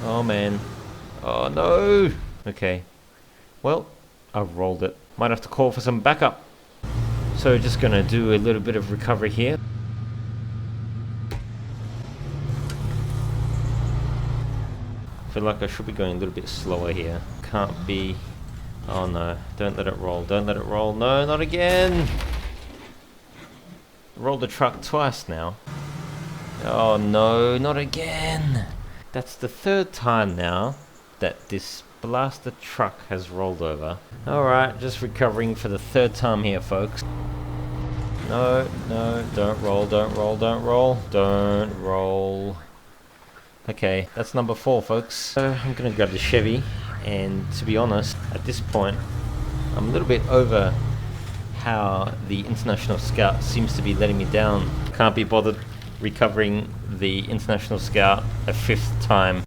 Oh man. Oh no! Okay. Well, I've rolled it. Might have to call for some backup. So just gonna do a little bit of recovery here. I feel like I should be going a little bit slower here. Can't be... Oh no, don't let it roll, don't let it roll. No, not again! Rolled the truck twice now. Oh no, not again! That's the third time now that this blasted truck has rolled over. Alright, just recovering for the third time here, folks. No, no, don't roll, don't roll, don't roll, don't roll. Okay, that's number 4, folks. So I'm gonna grab the Chevy, and to be honest, at this point, I'm a little bit over how the International Scout seems to be letting me down. Can't be bothered recovering the International Scout a 5th time.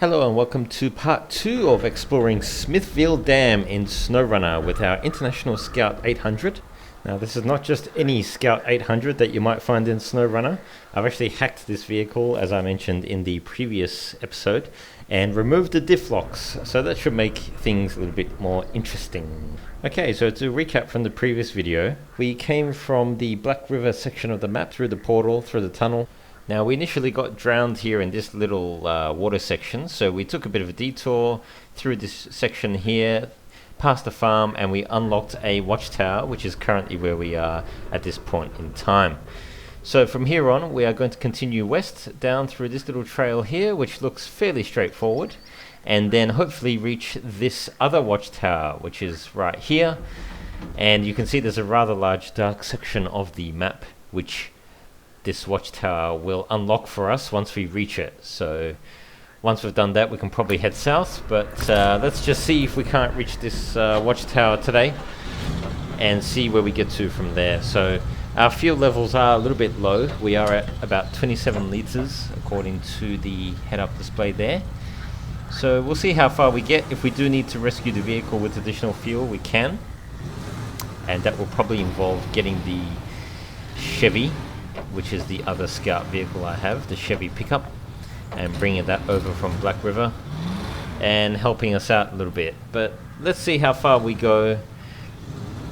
Hello and welcome to part 2 of exploring Smithville Dam in SnowRunner with our International Scout 800. Now this is not just any Scout 800 that you might find in SnowRunner. I've actually hacked this vehicle, as I mentioned in the previous episode, and removed the diff locks, so that should make things a little bit more interesting. Okay, so to recap from the previous video, we came from the Black River section of the map through the portal, through the tunnel. Now we initially got drowned here in this little water section, so we took a bit of a detour through this section here, past the farm, and we unlocked a watchtower, which is currently where we are at this point in time. So from here on, we are going to continue west down through this little trail here, which looks fairly straightforward, and then hopefully reach this other watchtower, which is right here. And you can see there's a rather large dark section of the map, which this watchtower will unlock for us once we reach it. So once we've done that, we can probably head south, but let's just see if we can't reach this watchtower today and see where we get to from there. So our fuel levels are a little bit low. We are at about 27 litres according to the head-up display there. So we'll see how far we get. If we do need to rescue the vehicle with additional fuel, we can, and that will probably involve getting the Chevy, which is the other Scout vehicle I have, the Chevy pickup, and bringing that over from Black River and helping us out a little bit. But let's see how far we go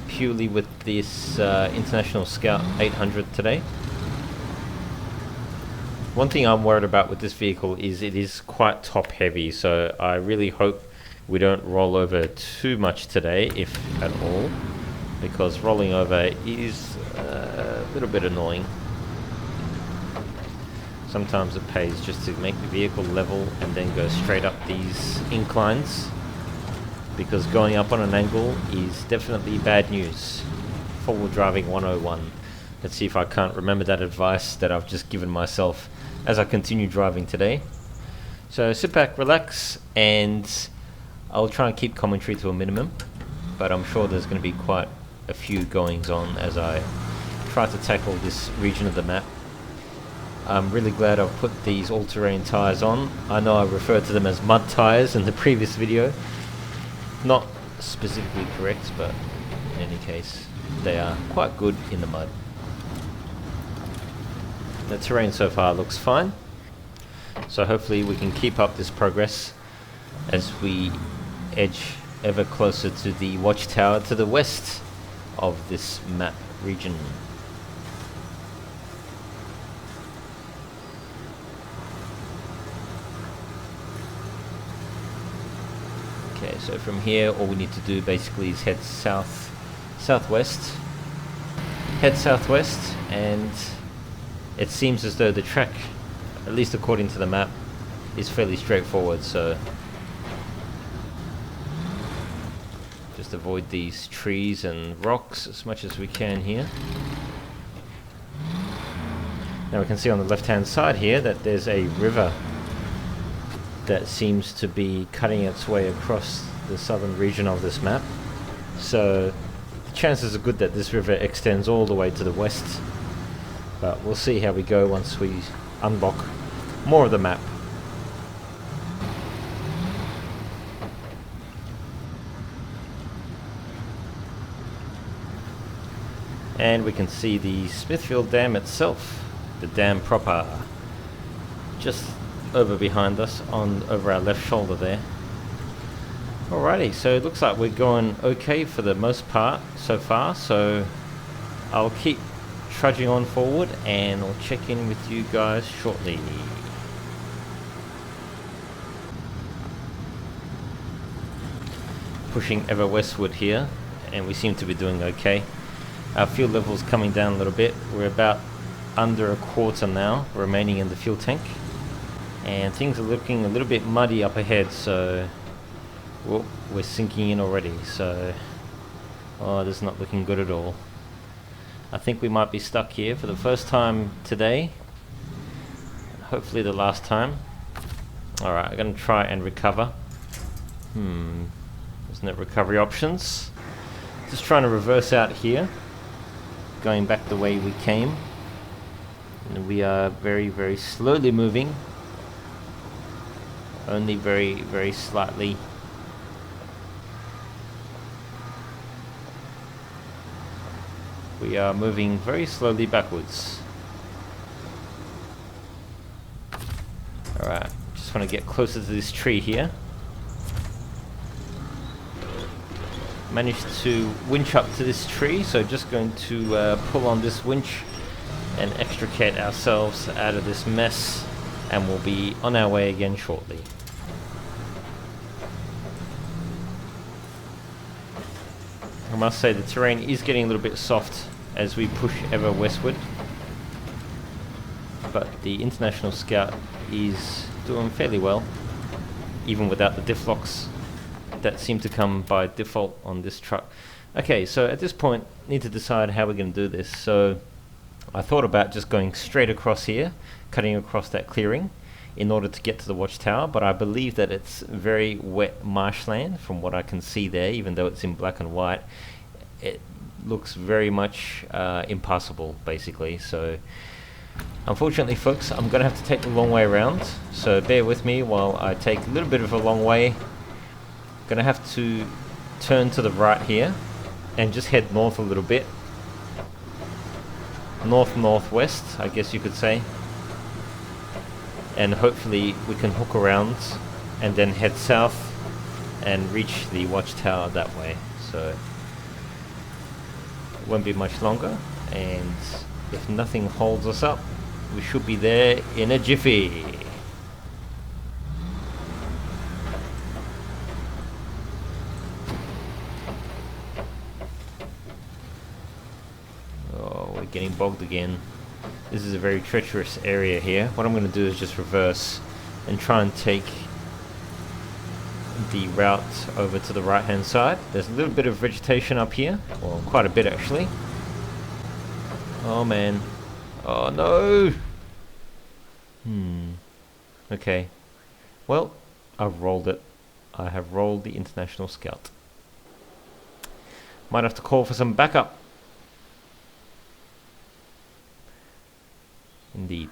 purely with this International Scout 800 today. One thing I'm worried about with this vehicle is it is quite top heavy, so I really hope we don't roll over too much today, if at all, because rolling over is a little bit annoying. Sometimes it pays just to make the vehicle level and then go straight up these inclines, because going up on an angle is definitely bad news. Four-wheel driving 101. Let's see if I can't remember that advice that I've just given myself as I continue driving today. So sit back, relax, and I'll try and keep commentary to a minimum, but I'm sure there's going to be quite a few goings on as I try to tackle this region of the map. I'm really glad I've put these all-terrain tyres on. I know I referred to them as mud tyres in the previous video. Not specifically correct, but in any case, they are quite good in the mud. The terrain so far looks fine, so hopefully we can keep up this progress as we edge ever closer to the watchtower to the west of this map region. Okay, so from here all we need to do basically is head southwest, and it seems as though the track, at least according to the map, is fairly straightforward, so just avoid these trees and rocks as much as we can here. Now we can see on the left hand side here that there's a river that seems to be cutting its way across the southern region of this map, so the chances are good that this river extends all the way to the west. But we'll see how we go once we unlock more of the map. And we can see the Smithville Dam itself, the dam proper, just over behind us on over our left shoulder there. Alrighty, so it looks like we're going okay for the most part so far, so I'll keep trudging on forward and I'll check in with you guys shortly. Pushing ever westward here, and we seem to be doing okay. Our fuel level's coming down a little bit. We're about under a quarter now remaining in the fuel tank, and things are looking a little bit muddy up ahead, so well, we're sinking in already, so this is not looking good at all. I think we might be stuck here for the first time today, hopefully the last time. Alright, I'm going to try and recover. Isn't it recovery options? Just trying to reverse out here, going back the way we came. And we are very, very slowly moving, only very, very slightly. We are moving very slowly backwards. Alright, just want to get closer to this tree here. Managed to winch up to this tree, so just going to pull on this winch and extricate ourselves out of this mess, and we'll be on our way again shortly. I must say the terrain is getting a little bit soft as we push ever westward, but the International Scout is doing fairly well, even without the diff locks that seem to come by default on this truck. Okay, so at this point, need to decide how we're going to do this. So I thought about just going straight across here, cutting across that clearing in order to get to the watchtower, but I believe that it's very wet marshland from what I can see there. Even though it's in black and white, it looks very much impassable basically. So unfortunately folks, I'm going to have to take the long way around, so bear with me while I take a little bit of a long way. Gonna have to turn to the right here and just head north a little bit. Northwest, I guess you could say. And hopefully we can hook around and then head south and reach the watchtower that way. So it won't be much longer, and if nothing holds us up, we should be there in a jiffy. Getting bogged again. This is a very treacherous area here. What I'm going to do is just reverse and try and take the route over to the right hand side. There's a little bit of vegetation up here, well, quite a bit actually. Oh man, oh no. Okay, well, I've rolled it. I have rolled the International Scout. Might have to call for some backup. Indeed.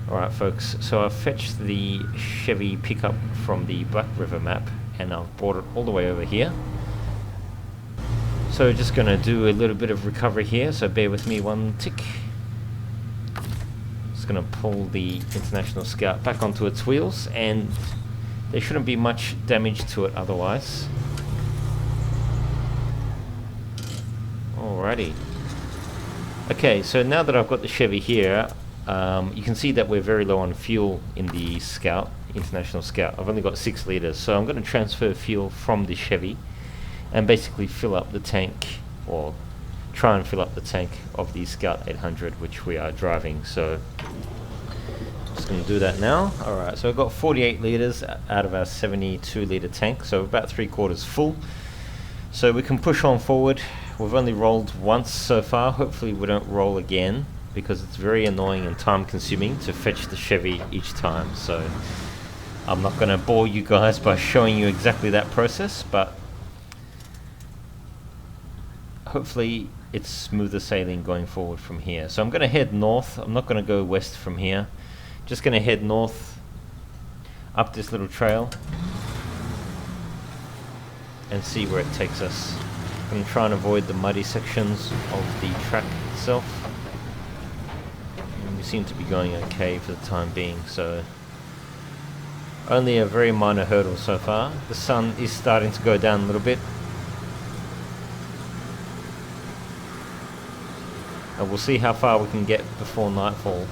Alright folks, so I've fetched the Chevy pickup from the Black River map and I've brought it all the way over here. So just going to do a little bit of recovery here, so bear with me one tick. Just going to pull the International Scout back onto its wheels, and there shouldn't be much damage to it otherwise. Alrighty. Okay, so now that I've got the Chevy here, you can see that we're very low on fuel in the Scout, International Scout. I've only got 6 litres, so I'm going to transfer fuel from the Chevy and basically fill up the tank, or try and fill up the tank of the Scout 800, which we are driving. So just going to do that now. Alright, so I've got 48 litres out of our 72 litre tank, so about 3/4 full. So we can push on forward. We've only rolled once so far. Hopefully we don't roll again, because it's very annoying and time consuming to fetch the Chevy each time. So I'm not going to bore you guys by showing you exactly that process, but hopefully it's smoother sailing going forward from here. So I'm going to head north. I'm not going to go west from here. Just going to head north up this little trail and see where it takes us. I'm going to try and avoid the muddy sections of the track itself. we seem to be going okay for the time being, so only a very minor hurdle so far. The sun is starting to go down a little bit, and we'll see how far we can get before nightfall.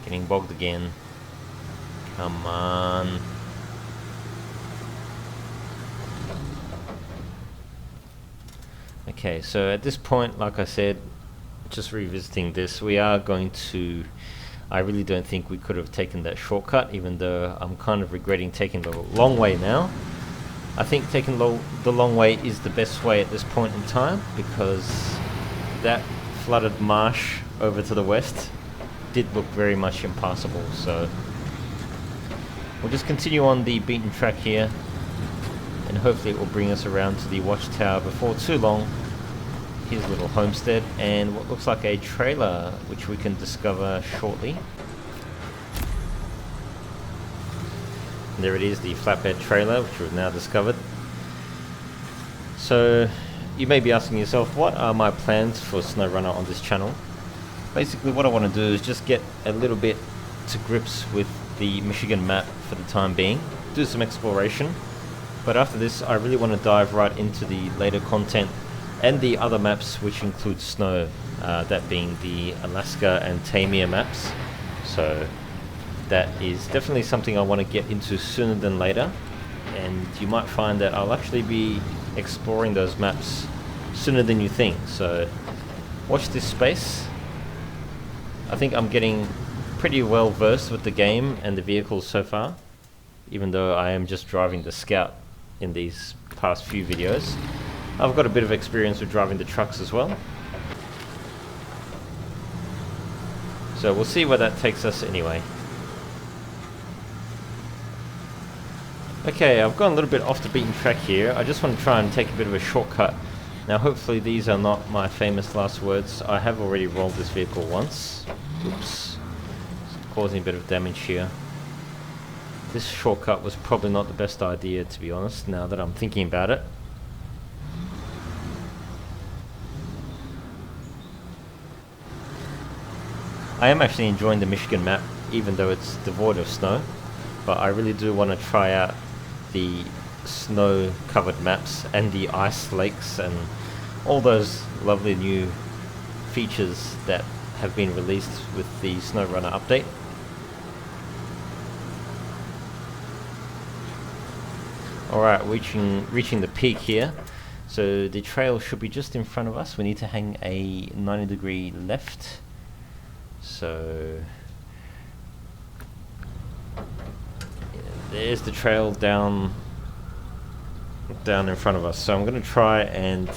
Getting bogged again. Come on. Okay, so at this point, like I said, just revisiting this, we are going to... I really don't think we could have taken that shortcut, even though I'm kind of regretting taking the long way now. I think taking the long way is the best way at this point in time, because that flooded marsh over to the west did look very much impassable, so we'll just continue on the beaten track here, and hopefully it will bring us around to the watchtower before too long. Here's a little homestead and what looks like a trailer, which we can discover shortly. And there it is, the flatbed trailer, which we've now discovered. So you may be asking yourself, what are my plans for SnowRunner on this channel? Basically what I want to do is just get a little bit to grips with the Michigan map for the time being, do some exploration, but after this I really want to dive right into the later content and the other maps, which include snow, that being the Alaska and Tamir maps. So that is definitely something I want to get into sooner than later, and you might find that I'll actually be exploring those maps sooner than you think, so watch this space. I think I'm getting pretty well versed with the game and the vehicles so far, even though I am just driving the Scout in these past few videos. I've got a bit of experience with driving the trucks as well, so we'll see where that takes us anyway. Okay, I've gone a little bit off the beaten track here. I just want to try and take a bit of a shortcut. Now hopefully these are not my famous last words. I have already rolled this vehicle once. Oops. It's causing a bit of damage here. This shortcut was probably not the best idea, to be honest, now that I'm thinking about it. I am actually enjoying the Michigan map, even though it's devoid of snow, but I really do want to try out the snow covered maps and the ice lakes and all those lovely new features that have been released with the SnowRunner update. Alright, reaching the peak here, so the trail should be just in front of us. We need to hang a 90-degree left, so there's the trail down in front of us. So I'm going to try and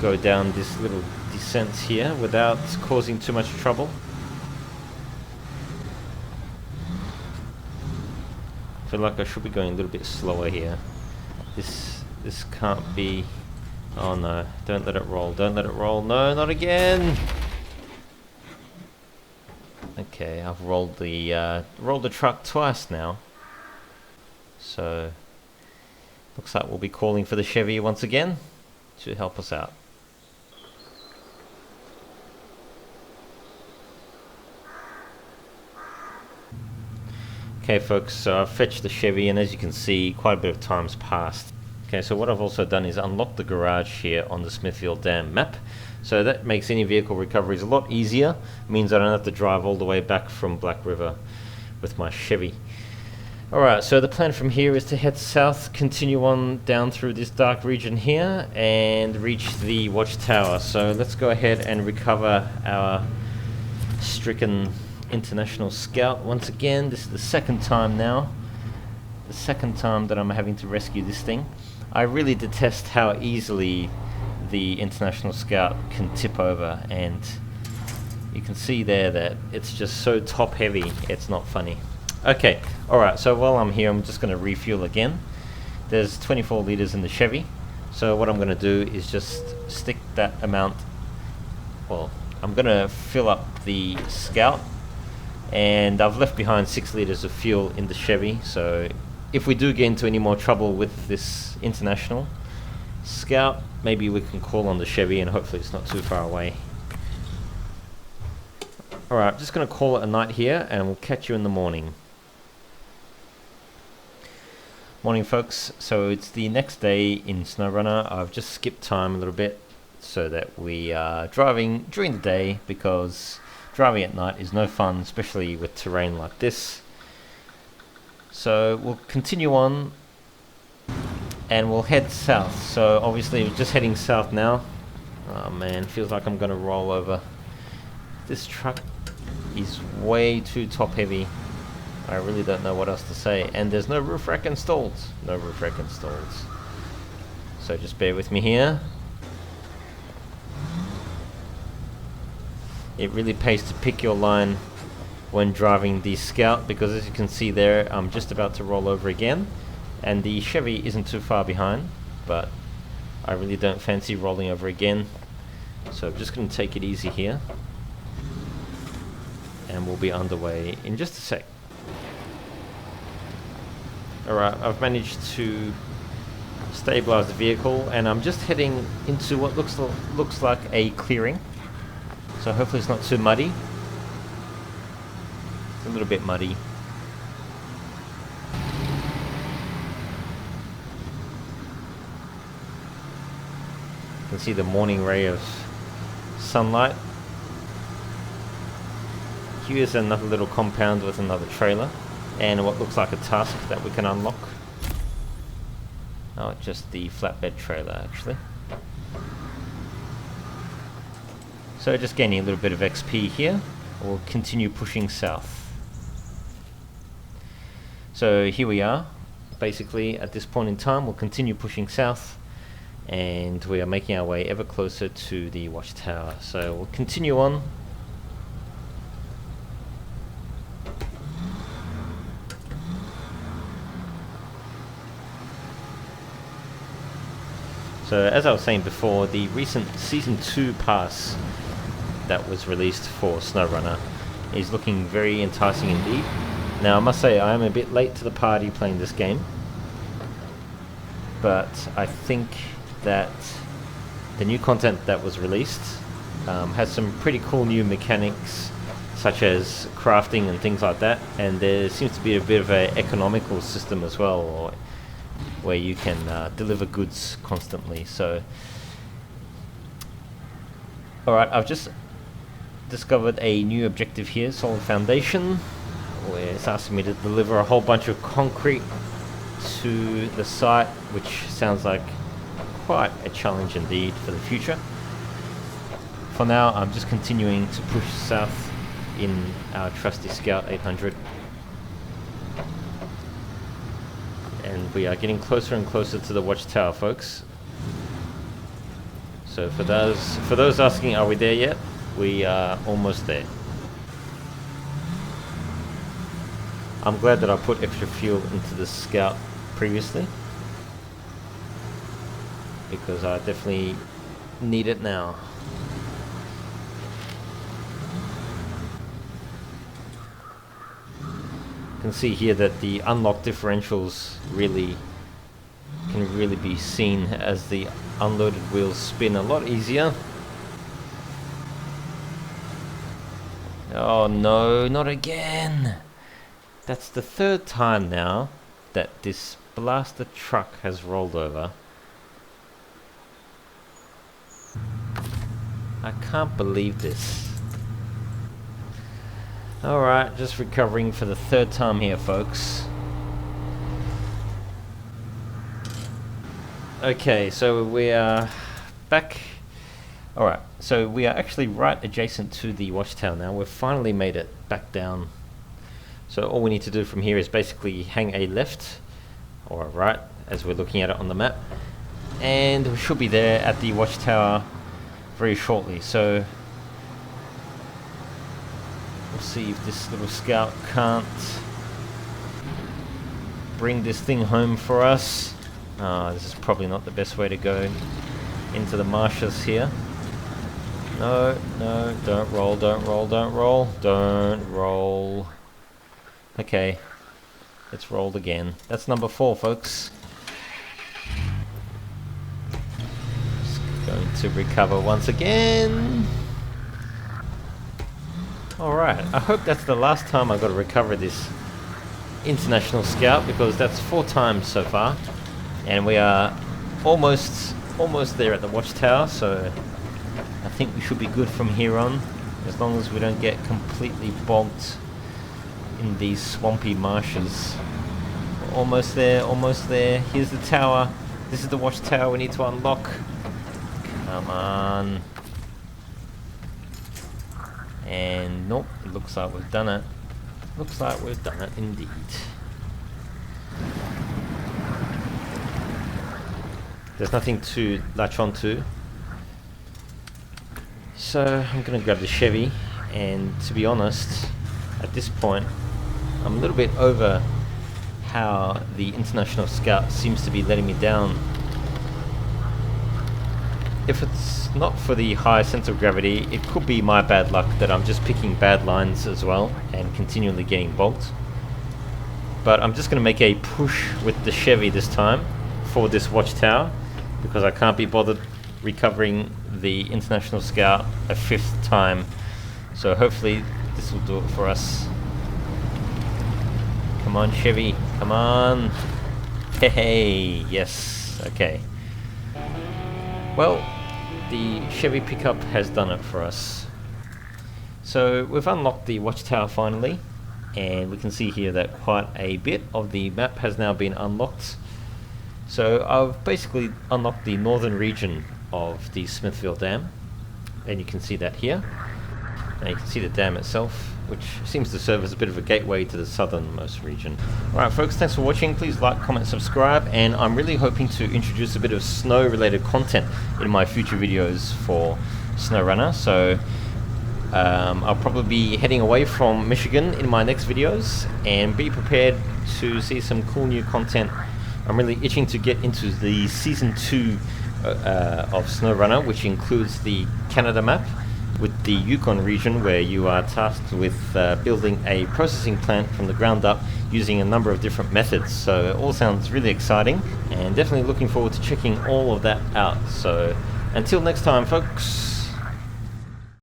go down this little descent here without causing too much trouble. I feel like I should be going a little bit slower here. This can't be... Oh no, don't let it roll, don't let it roll. No, not again! Okay, I've rolled the truck twice now. So looks like we'll be calling for the Chevy once again to help us out. Okay folks, so I've fetched the Chevy, and as you can see, quite a bit of time's passed. Okay, so what I've also done is unlock the garage here on the Smithville Dam map. So that makes any vehicle recoveries a lot easier. It means I don't have to drive all the way back from Black River with my Chevy. Alright, so the plan from here is to head south, continue on down through this dark region here, and reach the watchtower. So let's go ahead and recover our stricken International Scout once again. This is the second time now. The second time that I'm having to rescue this thing. I really detest how easily the International Scout can tip over, and you can see there that it's just so top heavy, it's not funny. Okay, alright, so while I'm here I'm just going to refuel again. There's 24 litres in the Chevy, so what I'm going to do is just stick that amount, well, I'm going to fill up the Scout, and I've left behind 6 litres of fuel in the Chevy, so if we do get into any more trouble with this International, scout, maybe we can call on the Chevy and hopefully it's not too far away. Alright, I'm just going to call it a night here and we'll catch you in the morning. Morning folks, so it's the next day in SnowRunner. I've just skipped time a little bit so that we are driving during the day, because driving at night is no fun, especially with terrain like this. So we'll continue on and we'll head south. So obviously we're just heading south now. Oh man, feels like I'm going to roll over. This truck is way too top heavy. I really don't know what else to say. And there's no roof rack installed. No roof rack installed. So just bear with me here. It really pays to pick your line when driving the Scout, because as you can see there, I'm just about to roll over again. And the Chevy isn't too far behind, but I really don't fancy rolling over again. So I'm just going to take it easy here. And we'll be underway in just a sec. Alright, I've managed to stabilize the vehicle and I'm just heading into what looks like a clearing. So hopefully it's not too muddy. It's a little bit muddy. You can see the morning ray of sunlight. Here's another little compound with another trailer. And what looks like a tusk that we can unlock. Oh, just the flatbed trailer actually. So just gaining a little bit of XP here. We'll continue pushing south. So here we are. Basically at this point in time we'll continue pushing south. And we are making our way ever closer to the watchtower. So we'll continue on. So as I was saying before, the recent Season 2 pass that was released for SnowRunner is looking very enticing indeed. Now I must say I am a bit late to the party playing this game, but I think that the new content that was released has some pretty cool new mechanics, such as crafting and things like that, and there seems to be a bit of an economical system as well, where you can deliver goods constantly. So alright, I've just discovered a new objective here, Solid Foundation, where it's asking me to deliver a whole bunch of concrete to the site, which sounds like quite a challenge indeed for the future. For now I'm just continuing to push south in our trusty Scout 800. And we are getting closer and closer to the watchtower, folks. So for those asking, are we there yet? We are almost there. I'm glad that I put extra fuel into the Scout previously, because I definitely need it now. Can see here that the unlocked differentials can really be seen as the unloaded wheels spin a lot easier. Oh no, not again! That's the third time now that this blasted truck has rolled over. I can't believe this. Alright, just recovering for the third time here, folks. Okay, so we are back. Alright, so we are actually right adjacent to the watchtower now. We've finally made it back down. So all we need to do from here is basically hang a left or a right, as we're looking at it on the map. And we should be there at the watchtower very shortly. So we'll see if this little Scout can't bring this thing home for us. This is probably not the best way to go into the marshes here. No, no, don't roll, don't roll, don't roll, don't roll. Okay, it's rolled again. That's number 4, folks. to recover once again. Alright, I hope that's the last time I got to recover this International Scout, because that's 4 times so far. And we are almost there at the watchtower, so I think we should be good from here on, as long as we don't get completely bogged in these swampy marshes. We're almost there. Here's the tower. This is the watchtower we need to unlock. Come on. And nope, it looks like we've done it. Looks like we've done it indeed. There's nothing to latch onto. So I'm gonna grab the Chevy, and to be honest, at this point, I'm a little bit over how the International Scout seems to be letting me down. If it's not for the high center of gravity, it could be my bad luck that I'm just picking bad lines as well and continually getting bogged. But I'm just going to make a push with the Chevy this time for this watchtower, because I can't be bothered recovering the International Scout a 5th time. So hopefully this will do it for us. Come on, Chevy, come on. Hey, yes, okay. Well, the Chevy pickup has done it for us. So we've unlocked the watchtower finally, and we can see here that quite a bit of the map has now been unlocked. So I've basically unlocked the northern region of the Smithville Dam, and you can see that here. And you can see the dam itself, which seems to serve as a bit of a gateway to the southernmost region. Alright folks, thanks for watching. Please like, comment, subscribe, and I'm really hoping to introduce a bit of snow related content in my future videos for SnowRunner. So I'll probably be heading away from Michigan in my next videos, and be prepared to see some cool new content. I'm really itching to get into the Season 2 of SnowRunner, which includes the Canada map, with the Yukon region, where you are tasked with building a processing plant from the ground up using a number of different methods. So it all sounds really exciting, and definitely looking forward to checking all of that out. So until next time folks.